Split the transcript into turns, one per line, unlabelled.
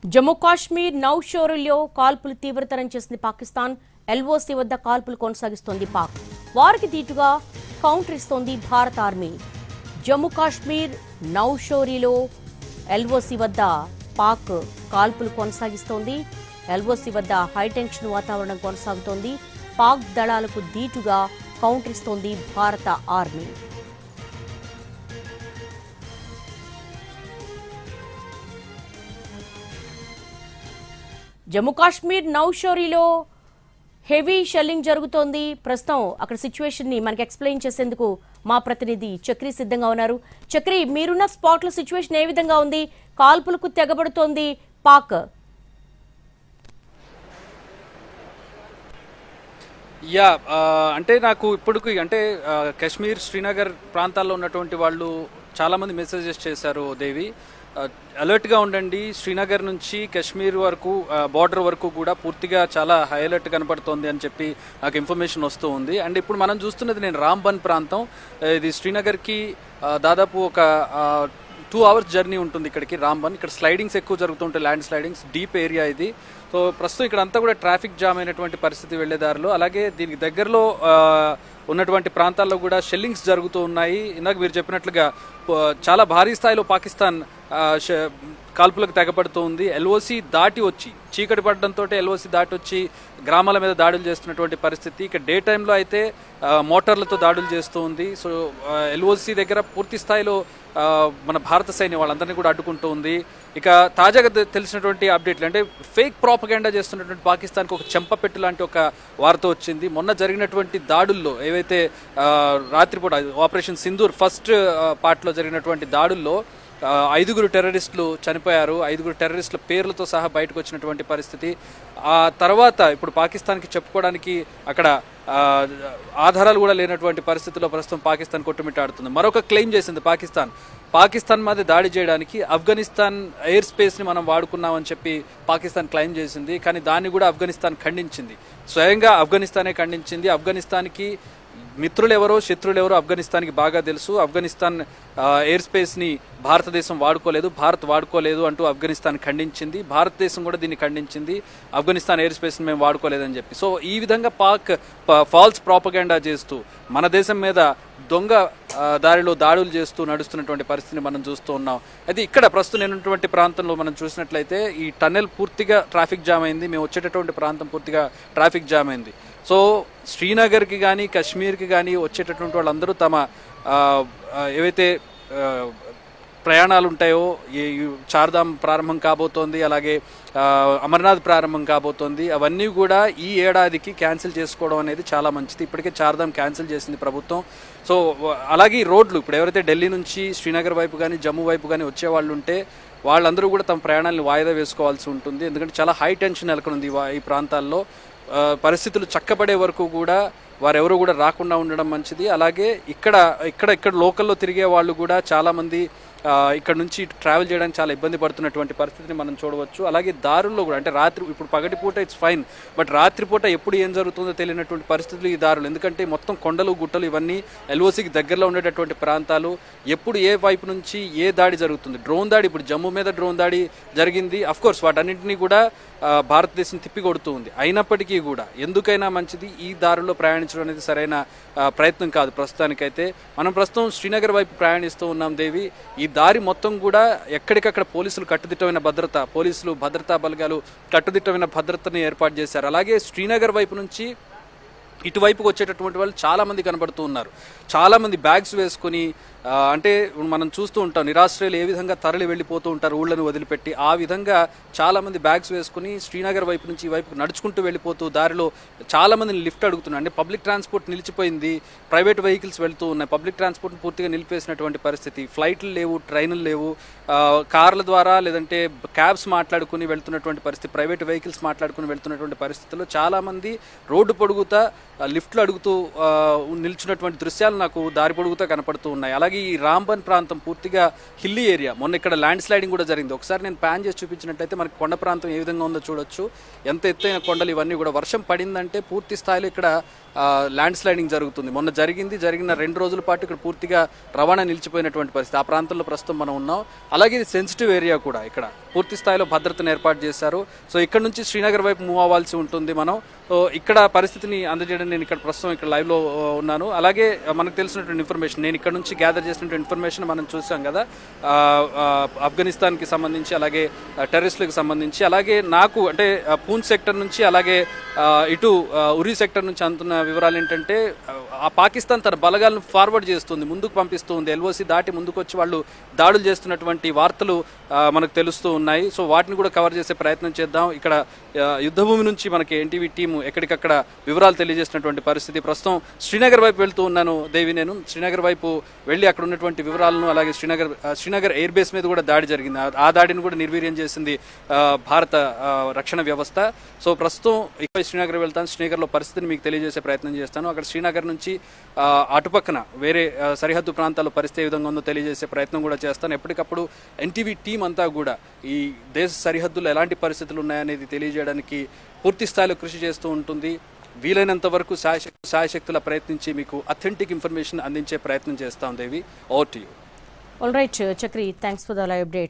జమ్మూ కాశ్మీర్ నౌషోరులో కాల్పులు తీవ్రతరం చేసింది పాకిస్తాన్. ఎల్ఓసి వద్ద కాల్పులు కొనసాగిస్తోంది పాక్. వారికి దీటుగా కౌంటర్ ఇస్తోంది భారత ఆర్మీ. జమ్మూ కాశ్మీర్ నౌషోరిలో ఎల్ఓసి వద్ద పాక్ కాల్పులు కొనసాగిస్తోంది. ఎల్ఓసి వద్ద హైటెన్షన్ వాతావరణం కొనసాగుతోంది. పాక్ దళాలకు దీటుగా కౌంటర్ ఇస్తోంది భారత ఆర్మీ. జమ్మూ కాశ్మీర్ నౌషోరిలో హెవీ షెల్లింగ్ జరుగుతోంది. ప్రస్తుతం అక్కడ సిచ్యువేషన్ ని మనకి ఎక్స్ప్లెయిన్ చేసేందుకు మా ప్రతినిధి చక్రి సిద్ధంగా ఉన్నారు. చక్రి, మీరున్న స్పాట్ లో సిచ్యువేషన్ ఏ విధంగా ఉంది? కాల్పులకు తెగబడుతోంది పాక్.
అంటే నాకు ఇప్పటికి అంటే కాశ్మీర్ శ్రీనగర్ ప్రాంతాల్లో ఉన్నటువంటి వాళ్ళు చాలా మంది మెసేజెస్ చేశారు. దేవి, అలర్ట్గా ఉండండి. శ్రీనగర్ నుంచి కాశ్మీర్ వరకు బార్డర్ వరకు కూడా పూర్తిగా చాలా హై అలర్ట్ కనపడుతోంది అని చెప్పి నాకు ఇన్ఫర్మేషన్ వస్తూ ఉంది. అండ్ ఇప్పుడు మనం చూస్తున్నది నేను రాంబన్ ప్రాంతం. ఇది శ్రీనగర్కి దాదాపు ఒక 2 hours జర్నీ ఉంటుంది ఇక్కడికి రాంబన్. ఇక్కడ స్లైడింగ్స్ ఎక్కువ జరుగుతుంటాయి, ల్యాండ్ స్లైడింగ్స్, డీప్ ఏరియా ఇది. సో ప్రస్తుతం ఇక్కడ అంతా కూడా ట్రాఫిక్ జామ్ అయినటువంటి పరిస్థితి వెళ్లేదారులు, అలాగే దీనికి దగ్గరలో ఉన్నటువంటి ప్రాంతాల్లో కూడా షెల్లింగ్స్ జరుగుతూ ఉన్నాయి. ఇందాక మీరు చెప్పినట్లుగా చాలా భారీ స్థాయిలో పాకిస్తాన్ కాల్పులకు తెగపడుతూ ఉంది. ఎల్ఓసి దాటి వచ్చి చీకటి పడడంతో ఎల్ఓసి దాటి వచ్చి గ్రామాల మీద దాడులు చేస్తున్నటువంటి పరిస్థితి. ఇక డే టైంలో అయితే మోటార్లతో దాడులు చేస్తూ ఉంది. సో ఎల్ఓసి దగ్గర పూర్తి స్థాయిలో మన భారత సైన్యం వాళ్ళందరినీ కూడా అడ్డుకుంటూ ఉంది. ఇక తాజాగా తెలిసినటువంటి అప్డేట్లు అంటే ఫేక్ ప్రాపగెండా చేస్తున్నటువంటి పాకిస్తాన్కి ఒక చెంపపెట్టు లాంటి ఒక వార్త వచ్చింది. మొన్న జరిగినటువంటి దాడుల్లో ఏవైతే రాత్రిపూట ఆపరేషన్ సింధూర్ ఫస్ట్ పార్ట్లో జరిగినటువంటి దాడుల్లో 5 టెర్రరిస్టులు చనిపోయారు. 5 టెర్రరిస్టుల పేర్లతో సహా బయటకు వచ్చినటువంటి పరిస్థితి. ఆ తర్వాత ఇప్పుడు పాకిస్తాన్కి చెప్పుకోవడానికి అక్కడ ఆధారాలు కూడా లేనటువంటి పరిస్థితుల్లో ప్రస్తుతం పాకిస్తాన్ కొట్టుమిట్టాడుతుంది. మరొక క్లెయిమ్ చేసింది పాకిస్తాన్ మీద దాడి చేయడానికి ఆఫ్ఘనిస్తాన్ ఎయిర్ స్పేస్ని మనం వాడుకున్నామని చెప్పి పాకిస్తాన్ క్లెయిమ్ చేసింది. కానీ దాన్ని కూడా ఆఫ్ఘనిస్తాన్ ఖండించింది. స్వయంగా ఆఫ్ఘనిస్తానే ఖండించింది. ఆఫ్ఘనిస్తాన్కి మిత్రులు ఎవరో శత్రులు ఎవరో ఆఫ్ఘనిస్తాన్కి బాగా తెలుసు. ఆఫ్ఘనిస్తాన్ ఎయిర్ స్పేస్ని భారతదేశం వాడుకోలేదు, భారత్ వాడుకోలేదు అంటూ ఆఫ్ఘనిస్తాన్ ఖండించింది. భారతదేశం కూడా దీన్ని ఖండించింది, ఆఫ్ఘనిస్తాన్ ఎయిర్ స్పేస్ని మేము వాడుకోలేదని చెప్పి. సో ఈ విధంగా పాక్ ఫాల్స్ ప్రాపగెండా చేస్తూ మన దేశం మీద దొంగ దారిలో దాడులు చేస్తూ నడుస్తున్నటువంటి పరిస్థితిని మనం చూస్తూ ఉన్నాం. అయితే ఇక్కడ ప్రస్తుతం ఉన్నటువంటి ప్రాంతంలో మనం చూసినట్లయితే ఈ టన్నెల్ పూర్తిగా ట్రాఫిక్ జామ్ అయింది. మేము వచ్చేటటువంటి ప్రాంతం పూర్తిగా ట్రాఫిక్ జామ్ అయింది. సో శ్రీనగర్కి కానీ కాశ్మీర్కి కానీ వచ్చేటటువంటి వాళ్ళందరూ తమ ఏవైతే ప్రయాణాలు ఉంటాయో, ఈ చార్ధామ్ ప్రారంభం కాబోతోంది, అలాగే అమర్నాథ్ ప్రారంభం కాబోతోంది, అవన్నీ కూడా ఈ ఏడాదికి క్యాన్సిల్ చేసుకోవడం అనేది చాలా మంచిది. ఇప్పటికే చార్ధామ్ క్యాన్సిల్ చేసింది ప్రభుత్వం. సో అలాగే రోడ్లు ఇప్పుడు ఎవరైతే ఢిల్లీ నుంచి శ్రీనగర్ వైపు కానీ జమ్మూ వైపు కానీ వచ్చే వాళ్ళు ఉంటే వాళ్ళందరూ కూడా తమ ప్రయాణాలను వాయిదా వేసుకోవాల్సి ఉంటుంది. ఎందుకంటే చాలా హై టెన్షన్ నెలకొంది ఈ ప్రాంతాల్లో. పరిస్థితులు చక్కబడే వరకు కూడా వారెవరు కూడా రాకుండా ఉండడం మంచిది. అలాగే ఇక్కడ లోకల్లో తిరిగే వాళ్ళు కూడా చాలామంది ఇక్కడ నుంచి ట్రావెల్ చేయడానికి చాలా ఇబ్బంది పడుతున్నటువంటి పరిస్థితిని మనం చూడవచ్చు. అలాగే దారుల్లో కూడా అంటే రాత్రి ఇప్పుడు పగటిపూట ఇట్స్ ఫైన్, బట్ రాత్రిపూట ఎప్పుడు ఏం జరుగుతుందో తెలియనటువంటి పరిస్థితులు ఈ దారులు. ఎందుకంటే మొత్తం కొండలు గుట్టలు ఇవన్నీ ఎల్ఓసికి దగ్గరలో ఉండేటటువంటి ప్రాంతాలు. ఎప్పుడు ఏ వైపు నుంచి ఏ దాడి జరుగుతుంది, డ్రోన్ దాడి ఇప్పుడు జమ్మూ మీద డ్రోన్ దాడి జరిగింది. అఫ్కోర్స్ వాటన్నింటినీ కూడా భారతదేశం తిప్పికొడుతూ ఉంది. అయినప్పటికీ కూడా ఎందుకైనా మంచిది ఈ దారిలో ప్రయాణించడం అనేది సరైన ప్రయత్నం కాదు. ప్రస్తుతానికైతే మనం ప్రస్తుతం శ్రీనగర్ వైపు ప్రయాణిస్తూ ఉన్నాం దేవి. ఈ దారి మొత్తం కూడా ఎక్కడికక్కడ పోలీసులు భద్రతా బలగాలు కట్టుదిట్టమైన భద్రతని ఏర్పాటు చేశారు. అలాగే శ్రీనగర్ వైపు నుంచి ఇటువైపుకు వచ్చేటటువంటి వాళ్ళు చాలామంది కనబడుతూ ఉన్నారు. చాలామంది బ్యాగ్స్ వేసుకుని అంటే మనం చూస్తూ ఉంటాం నిరాశ్రయులు ఏ విధంగా తరలి వెళ్ళిపోతూ ఉంటారు ఊళ్ళను వదిలిపెట్టి. ఆ విధంగా చాలామంది బ్యాగ్స్ వేసుకుని శ్రీనగర్ వైపు నుంచి ఈ వైపు నడుచుకుంటూ వెళ్ళిపోతూ దారిలో చాలామందిని లిఫ్ట్ అడుగుతున్నారు. అంటే పబ్లిక్ ట్రాన్స్పోర్ట్ నిలిచిపోయింది, ప్రైవేట్ వెహికల్స్ వెళ్తూ ఉన్నాయి. పబ్లిక్ ట్రాన్స్పోర్ట్ని పూర్తిగా నిలిపేసినటువంటి పరిస్థితి. ఫ్లైట్లు లేవు, ట్రైన్లు లేవు, కార్ల ద్వారా లేదంటే క్యాబ్స్ మాట్లాడుకుని వెళ్తున్నటువంటి పరిస్థితి, ప్రైవేట్ వెహికల్స్ మాట్లాడుకుని వెళ్తున్నటువంటి పరిస్థితుల్లో చాలామంది రోడ్డు పొడుగుతా లిఫ్ట్లు అడుగుతూ నిల్చున్నటువంటి దృశ్యాలు నాకు దారి పొడుగుతా కనపడుతూ ఉన్నాయి. అలాగే ఈ రాంబన్ ప్రాంతం పూర్తిగా హిల్లీ ఏరియా. మొన్న ఇక్కడ ల్యాండ్ స్లైడింగ్ కూడా జరిగింది. ఒకసారి నేను ప్యాన్ చేసి చూపించినట్టయితే మనకి కొండ ప్రాంతం ఏ విధంగా ఉందో చూడొచ్చు. ఎంత ఎత్తైన కొండలు ఇవన్నీ కూడా. వర్షం పడిందంటే పూర్తి స్థాయిలో ఇక్కడ ల్యాండ్ స్లైడింగ్ జరుగుతుంది. మొన్న జరిగిన 2 రోజుల పాటు ఇక్కడ పూర్తిగా రవాణా నిలిచిపోయినటువంటి పరిస్థితి. ఆ ప్రాంతంలో ప్రస్తుతం మనం ఉన్నాం. అలాగే ఇది సెన్సిటివ్ ఏరియా కూడా. ఇక్కడ పూర్తి స్థాయిలో భద్రతను ఏర్పాటు చేశారు. సో ఇక్కడ నుంచి శ్రీనగర్ వైపు మూవ్ అవ్వాల్సి ఉంటుంది మనం. సో ఇక్కడ పరిస్థితిని అందజేయడం నేను ఇక్కడ ప్రస్తుతం ఇక్కడ లైవ్లో ఉన్నాను. అలాగే మనకు తెలిసినటువంటి ఇన్ఫర్మేషన్, నేను ఇక్కడ నుంచి గ్యాదర్ చేసినటువంటి ఇన్ఫర్మేషన్ మనం చూసాం కదా, ఆఫ్ఘనిస్తాన్కి సంబంధించి, అలాగే టెర్రరిస్టులకు సంబంధించి, అలాగే నాకు అంటే పూంచ్ సెక్టర్ నుంచి, అలాగే ఇటు ఉరి సెక్టర్ నుంచి అందుతున్న వివరాలు ఏంటంటే ఆ పాకిస్తాన్ తన బలగాలను ఫార్వర్డ్ చేస్తుంది, ముందుకు పంపిస్తుంది. ఎల్ఓసి దాటి ముందుకు వచ్చి వాళ్ళు దాడులు చేస్తున్నటువంటి వార్తలు మనకు తెలుస్తూ ఉన్నాయి. సో వాటిని కూడా కవర్ చేసే ప్రయత్నం చేద్దాం. ఇక్కడ యుద్ధభూమి నుంచి మనకి ఎన్టీవీ టీము ఎక్కడికక్కడ వివరాలు తెలియజేసినటువంటి పరిస్థితి. ప్రస్తుతం శ్రీనగర్ వైపు వెళ్తూ ఉన్నాను దేవి. నేను శ్రీనగర్ వైపు వెళ్ళి అక్కడ ఉన్నటువంటి వివరాలను, అలాగే శ్రీనగర్ ఎయిర్ బేస్ మీద కూడా దాడి జరిగింది. ఆ దాడిని కూడా నిర్వీర్యం చేసింది భారత రక్షణ వ్యవస్థ. సో ప్రస్తుతం ఇక్కడ శ్రీనగర్ వెళ్తాను. శ్రీనగర్లో పరిస్థితిని మీకు తెలియజేసే ప్రయత్నం చేస్తాను. అక్కడ శ్రీనగర్ నుంచి అటుపక్కన వేరే సరిహద్దు ప్రాంతాల్లో పరిస్థితి ఏ విధంగా ఉందో తెలియజేసే ప్రయత్నం కూడా చేస్తాను. ఎప్పటికప్పుడు ఎన్టీవీ టీం అంతా కూడా ఈ దేశ సరిహద్దులో ఎలాంటి పరిస్థితులు ఉన్నాయనేది తెలియజేయడానికి పూర్తి స్థాయిలో కృషి చేస్తూ ఉంటుంది. వీలైనంత వరకు శాయశక్తుల ప్రయత్నించి మీకు అథెంటిక్ ఇన్ఫర్మేషన్ అందించే ప్రయత్నం చేస్తాం Devi. Over to you.
All right Chakri, thanks for the live update.